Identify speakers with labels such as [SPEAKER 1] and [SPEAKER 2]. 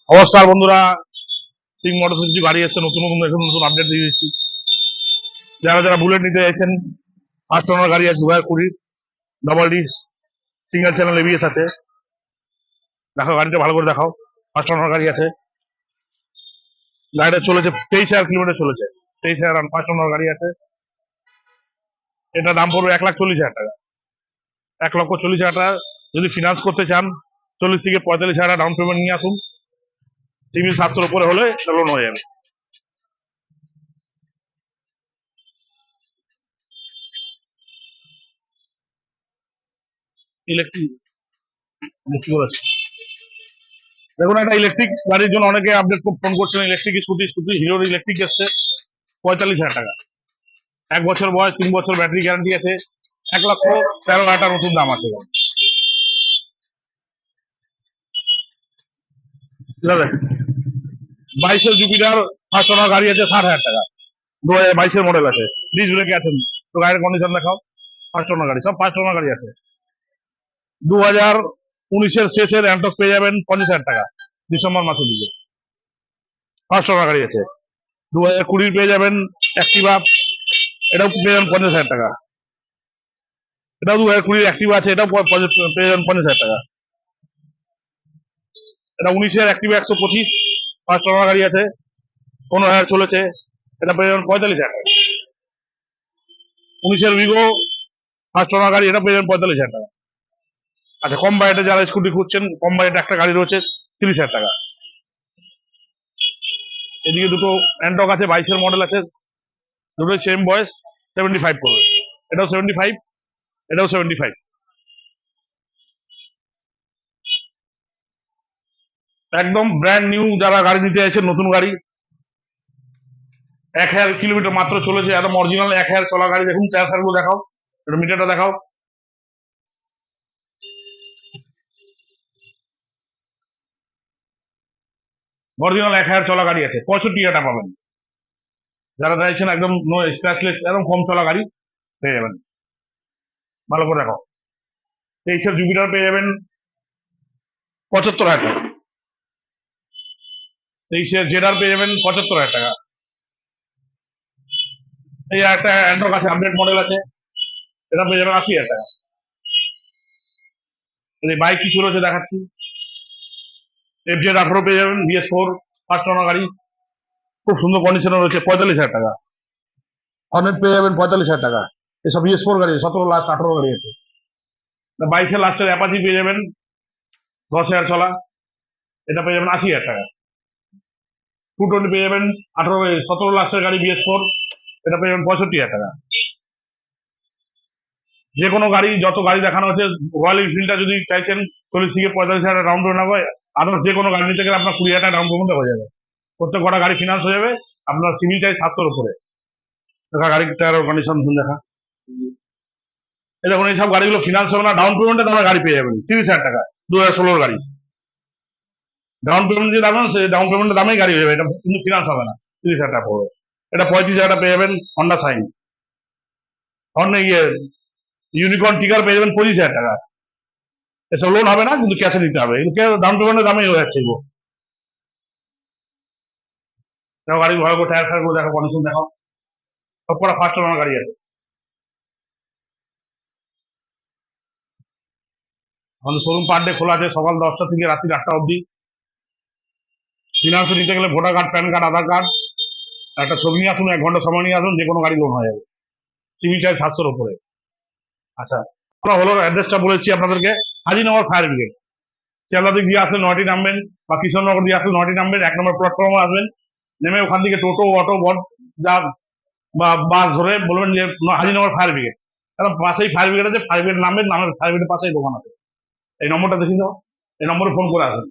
[SPEAKER 1] নমস্কার বন্ধুরা, সিং মোটরস কিছু গাড়ি এসছে নতুন নতুন, এখন নতুন আপডেট দিয়ে দিচ্ছি। যারা যারা বুলেট নিতে চাইছেন, 5 টনের গাড়ি আছে 2020 double D single channel ABS আছে। দেখো গাড়িটা ভালো করে দেখাও। 5 টনের গাড়ি আছে, গাড়িটা চলেছে 23,000 কিলোমিটার চলেছে। 23,000 5 টনের গাড়ি আছে। এটা দাম পড়বে 1,40,000 টাকা। 1,40,000 টাকা। যদি ফিনান্স করতে চান 40 থেকে 45,000 টাকা ডাউন পেমেন্ট নিয়ে আসুন। সিভিল 700 উপরে হলে লোন হয়ে যাবে। ইলেকট্রিক আছে। দেখুন, একটা ইলেকট্রিক গাড়ির জন্য অনেকে আপডেট ফোন করছেন। ইলেকট্রিক স্কুটি হিরোর ইলেকট্রিক এসছে 45,000 টাকা। 1 বছর বয়স, 3 বছর ব্যাটারি গ্যারান্টি আছে। 1,13,000 টাকা নতুন দাম আছে। ঠিক আছে, 22-এর জুপিটার 5 টনের গাড়ি আছে 60,000 টাকা। 2022-এর মডেল আছে, ডিস ব্রেকে আছেন। তো গাড়ির কন্ডিশন দেখাও। 5 টনের গাড়ি, সব 5 টনের গাড়ি আছে। 2019-এর শেষের অ্যান্টক পেয়ে যাবেন 50,000 টাকা ডিসেম্বর মাসের দিকে। 5 টনের গাড়ি আছে। 2020 পেয়ে যাবেন অ্যাক্টিভা, এটাও পেয়ে যাবেন 50,000 টাকা। এটাও 2020 অ্যাক্টিভা আছে, এটাও পেয়ে যাবেন 50,000 টাকা। এটা 19-এর অ্যাক্টিভা 125 5 টনের গাড়ি আছে, 15,000 চলেছে। এটা পেয়ে যাবেন 45,000 টাকা। 19-এর উইগো 5 টনের গাড়ি, এটা পেয়ে যাবেন 45,000 টাকা। আচ্ছা, কম বাজেটে যারা স্কুটি খুঁজছেন, কম বাজেটে একটা গাড়ি রয়েছে 30,000 টাকা। এদিকে দুটো অ্যান্টক আছে, 22-এর মডেল আছে, দুটোই সেম বয়স, 75 করবে। এটাও 75, এটাও 75। একদম ব্র্যান্ড নিউ যারা গাড়ি নিতে চাইছেন, নতুন গাড়ি, 1,000 কিলোমিটার মাত্র চলেছে। একদম অরিজিনাল 1,000 চলা গাড়ি। দেখুন টায়ার গুলো দেখাও, একটু মিটারটা দেখাও। অরিজিনাল 1,000 চলা গাড়ি আছে, 65,000 টাকা পাবেন। যারা চাইছেন একদম নো স্ক্র্যাচলেস, একদম কম চলা গাড়ি পেয়ে যাবেন। ভালো করে দেখাও। 23-এর জুপিটার পেয়ে যাবেন 75,000 টাকা। 23-এর জেডার পেয়ে যাবেন 75,000 টাকা। এই একটা অ্যান্টক আছে, আপডেট মডেল আছে, এটা পেয়ে যাবেন 80,000 টাকা। এই বাইক কিছু রয়েছে দেখাচ্ছি। FZ18 পেয়ে যাবেন, BS4 5 টনের গাড়ি, খুব সুন্দর কন্ডিশনে রয়েছে, 45,000 টাকা। হর্নেট পেয়ে যাবেন 45,000 টাকা। এসব BS4 গাড়ি, 17 লাস্ট 18 গাড়ি আছে। 22-এর লাস্টের অ্যাপাচি পেয়ে যাবেন 10,000 চলা, এটা পেয়ে যাবেন 80,000 টাকা। 220 পেয়ে যাবেন 17 লাস্টের গাড়ি BS4, এটা পেয়ে যাবেন 65,000 টাকা। যে কোনো গাড়ি, যত গাড়ি দেখানো হচ্ছে, রয়্যাল এনফিল্ডটা যদি চাইছেন 40 থেকে 45,000 টাকা ডাউন পেমেন্ট হবে। আদার্স যে কোনো গাড়ি নিতে গেলে আপনার 20,000 টাকা ডাউন পেমেন্ট হয়ে যাবে। প্রত্যেক কটা গাড়ি ফিনান্স হয়ে যাবে। আপনার সিভিল চাই 700-র উপরে। দেখা গাড়ির টায়ার কন্ডিশন দেখা। এই দেখুন, এইসব গাড়িগুলো ফিনান্স হবে না, ডাউন পেমেন্টে দামে গাড়ি পেয়ে যাবেন 30,000 টাকা। 2016-র গাড়ি ডাউন পেমেন্ট যে দাম, সেই ডাউন পেমেন্টের দামেই গাড়ি হয়ে যাবে, এটা কিন্তু ফিনান্স হবে না। 30,000 টাকা পড়বে। এটা 35,000 টাকা পেয়ে যাবেন হন্ডা সাইন। হন্ডা ইউনিকর্ন টিকার পেয়ে যাবেন 25,000 টাকা। এসব লোন হবে না, কিন্তু ক্যাশে নিতে হবে। ডাউন পেমেন্টের দামেই হয়ে যাচ্ছে এগুলো। দেখো গাড়ি ভালো করে টায়ার ফায়ার গুলো দেখো, কন্ডিশন দেখো। সব কটা 5 টনের গাড়ি আছে। আমাদের শোরুম পার ডে খোলা আছে, সকাল 10টা থেকে রাত্রি 8টা অবধি। ফিনান্সে নিতে গেলে ভোটার কার্ড, প্যান কার্ড, আধার কার্ড, একটা ছবি নিয়ে আসুন, 1 ঘন্টা সময় নিয়ে আসুন, যে কোনো গাড়ি লোন হয়ে যাবে। সিভিল চার্জ 700-র উপরে। আচ্ছা, আমরা হলো অ্যাড্রেসটা বলেছি আপনাদেরকে। Hazinagar fire brigade. শিয়ালদা দিক দিয়ে আসলে 9টি নামবেন, বা কৃষ্ণনগর দিয়ে আসলে 9টি নামবেন। 1 নম্বর প্ল্যাটফর্মে আসবেন, নেমে ওখান থেকে টোটো, অটো, যা বা বাস ধরে বলবেন যে হাজিনগর ফায়ার ব্রিগেড। কারণ পাশেই ফায়ার ব্রিগেড আছে, ফায়ার ব্রিগেড নামবেন, নামের ফায়ার ব্রিগেডের পাশেই দোকান আছে। এই নম্বরটা দেখে দাও, এই নম্বরে ফোন করে আসবেন।